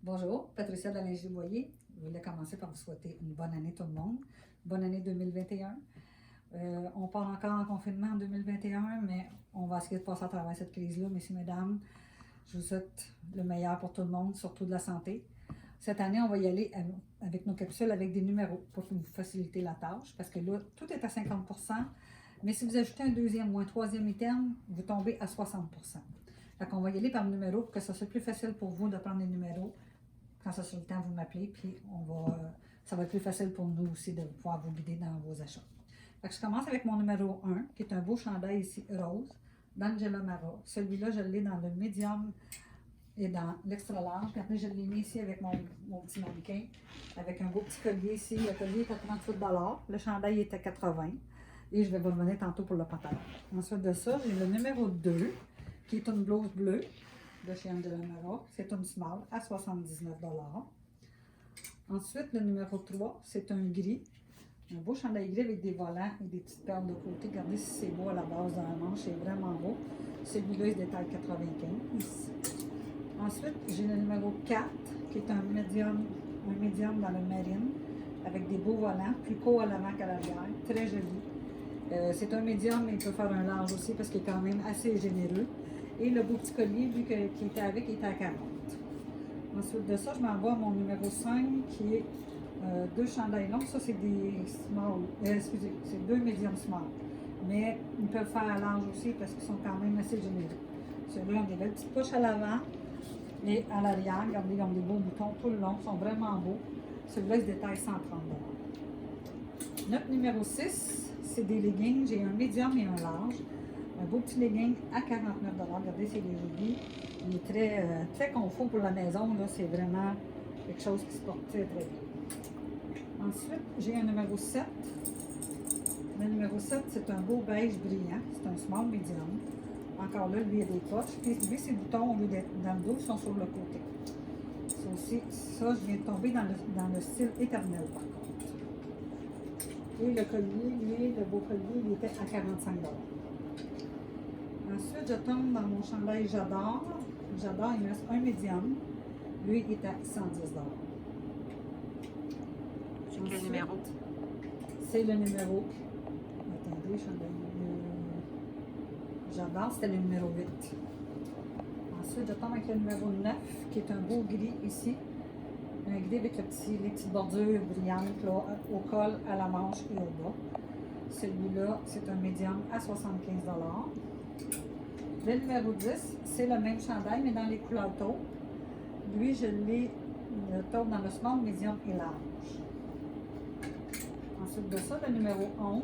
Bonjour, Patricia de la Lingerie Boyer. Je voulais commencer par vous souhaiter une bonne année tout le monde. Bonne année 2021. On part encore en confinement en 2021, mais on va essayer de passer à travers cette crise-là, messieurs, mesdames. Je vous souhaite le meilleur pour tout le monde, surtout de la santé. Cette année, on va y aller avec nos capsules avec des numéros pour vous faciliter la tâche, parce que là, tout est à 50%, mais si vous ajoutez un deuxième ou un troisième item, vous tombez à 60%. Fait qu'on va y aller par numéro pour que ça soit plus facile pour vous de prendre les numéros. Quand ça sera le temps, vous m'appelez, puis ça va être plus facile pour nous aussi de pouvoir vous guider dans vos achats. Fait que je commence avec mon numéro 1, qui est un beau chandail ici rose, d'Angela Mara. Celui-là, je l'ai dans le médium et dans l'extra large. Puis après, je l'ai mis ici avec mon petit mannequin, avec un beau petit collier ici. Le collier est à 38 $, le chandail est à 80 $. Et je vais vous revenir tantôt pour le pantalon. Ensuite de ça, j'ai le numéro 2, qui est une blouse bleue de chez Angela Mara. C'est une small à 79 $. Ensuite, le numéro 3, c'est un gris. Un beau chandail gris avec des volants et des petites perles de côté. Regardez si c'est beau à la base dans la manche, c'est vraiment beau. Celui-là, il détaille 95. Ensuite, j'ai le numéro 4, qui est un médium dans le marine, avec des beaux volants, plus court à l'avant qu'à l'arrière, très joli. C'est un médium, mais il peut faire un large aussi parce qu'il est quand même assez généreux. Et le beau petit collier, lui, qui était avec, il était à 40. Ensuite de ça, je m'envoie à mon numéro 5, qui est deux chandails longs. Ça, c'est des small, excusez, c'est deux medium small. Mais ils peuvent faire à large aussi parce qu'ils sont quand même assez généreux. Ceux-là ont des belles petites poches à l'avant et à l'arrière. Regardez, ils ont des beaux boutons tout le long. Ils sont vraiment beaux. Celui-là, il se détaille 130 $. Notre numéro 6, c'est des leggings. J'ai un médium et un large. Un beau petit legging à 49 $. Regardez, c'est joli. Il est très, très confort pour la maison. C'est vraiment quelque chose qui se porte très, très bien. Ensuite, j'ai un numéro 7. Le numéro 7, c'est un beau beige brillant. C'est un small medium. Encore là, lui, il y a des poches. Puis lui, ses boutons, au lieu d'être dans le dos, sont sur le côté. Ça aussi, ça, je viens de tomber dans le style éternel, par contre. Et le collier, lui, le beau collier, il était à 45 $. Ensuite, je tombe dans mon chandail J'adore. J'adore, il me reste un médium. Lui, il est à 110 $. C'est quel numéro? C'est le numéro. Attendez, chandail. J'adore, c'était le numéro 8. Ensuite, je tombe avec le numéro 9, qui est un beau gris ici. Un gris avec les petites bordures brillantes là, au col, à la manche et au bas. Celui-là, c'est un médium à 75 $. Le numéro 10, c'est le même chandail, mais dans les couleurs taupe. Lui, je l'ai taupe dans le small, medium et large. Ensuite de ça, le numéro 11.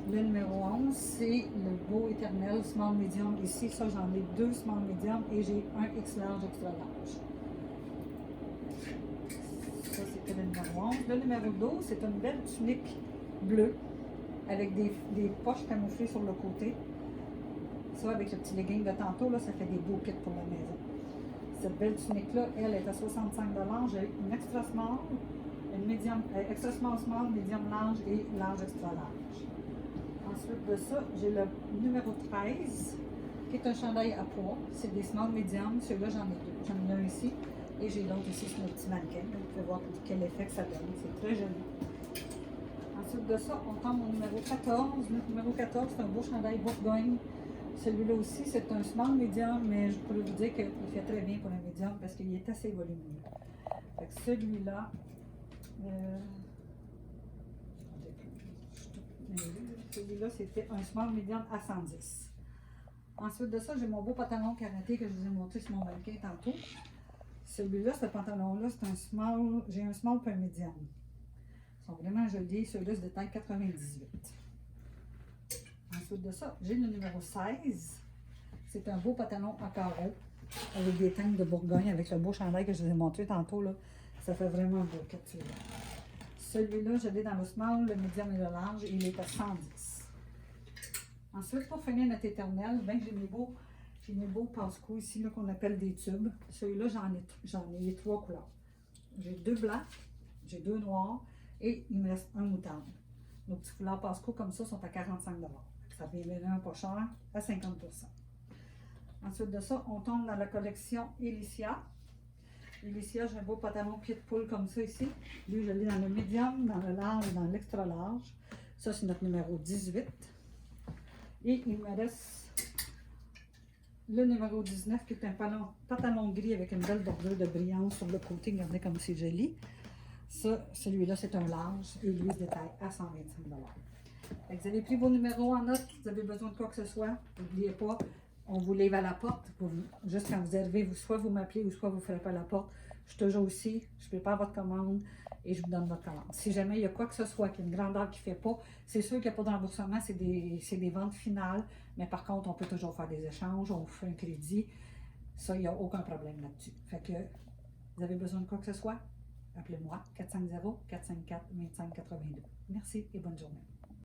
Le numéro 11, c'est le beau éternel small medium. Ici, ça, j'en ai deux small medium et j'ai un X large, extra large. Ça, c'était le numéro 11. Le numéro 12, c'est une belle tunique bleue avec des poches camouflées sur le côté. Ça, avec le petit legging de tantôt, là, ça fait des beaux kits pour la maison. Cette belle tunique-là, elle est à 65 $. J'ai une extra small, une medium, extra small, medium large et large extra large. Ensuite de ça, j'ai le numéro 13, qui est un chandail à poids. C'est des small medium. Celui-là, j'en ai deux. J'en ai un ici et j'ai l'autre ici sur mon petit mannequin. Vous pouvez voir quel effet que ça donne. C'est très joli. Ensuite de ça, on tombe au numéro 14. Le numéro 14, c'est un beau chandail Bourgogne. Celui-là aussi, c'est un small medium, mais je pourrais vous dire qu'il fait très bien pour un medium parce qu'il est assez volumineux. Fait que celui-là, celui-là, c'était un small medium à 110. Ensuite de ça, j'ai mon beau pantalon karaté que je vous ai montré sur mon mannequin tantôt. Celui-là, ce pantalon-là, c'est un small, j'ai un small et un medium. Ils sont vraiment jolis. Celui-là, c'est de taille 98. Ensuite de ça, j'ai le numéro 16. C'est un beau pantalon à carreaux avec des teintes de Bourgogne, avec le beau chandail que je vous ai montré tantôt. Là. Ça fait vraiment beau. Celui-là, je l'ai dans le small, le medium et le large, et il est à 110. Ensuite, pour finir notre éternel, ben, j'ai mes beaux passe-coups ici qu'on appelle des tubes. Celui-là, j'en ai trois couleurs. J'ai deux blancs, j'ai deux noirs, et il me reste un moutarde. Nos petits foulards passe-coups comme ça sont à 45 $. Ça vient un pas cher, à 50 %. Ensuite de ça, on tombe dans la collection Elicia. Félicia, j'ai un beau pantalon pied de poule comme ça ici. Lui, je l'ai dans le médium, dans le large, dans l'extra large. Ça, c'est notre numéro 18. Et il me reste le numéro 19 qui est un pantalon gris avec une belle bordure de brillance sur le côté. Regardez comme c'est joli. Ça, celui-là, c'est un large et lui se détaille à 125 $. Vous avez pris vos numéros en note, vous avez besoin de quoi que ce soit. N'oubliez pas, on vous livre à la porte. Juste quand vous arrivez, soit vous m'appelez ou soit vous frappez à la porte. Je suis toujours ici, je prépare votre commande et je vous donne votre commande. Si jamais il y a quoi que ce soit, qu'il y a une grandeur qui ne fait pas, c'est sûr qu'il n'y a pas de remboursement, c'est des ventes finales. Mais par contre, on peut toujours faire des échanges, on vous fait un crédit. Ça, il n'y a aucun problème là-dessus. Fait que vous avez besoin de quoi que ce soit, appelez-moi 450-454-2582. Merci et bonne journée.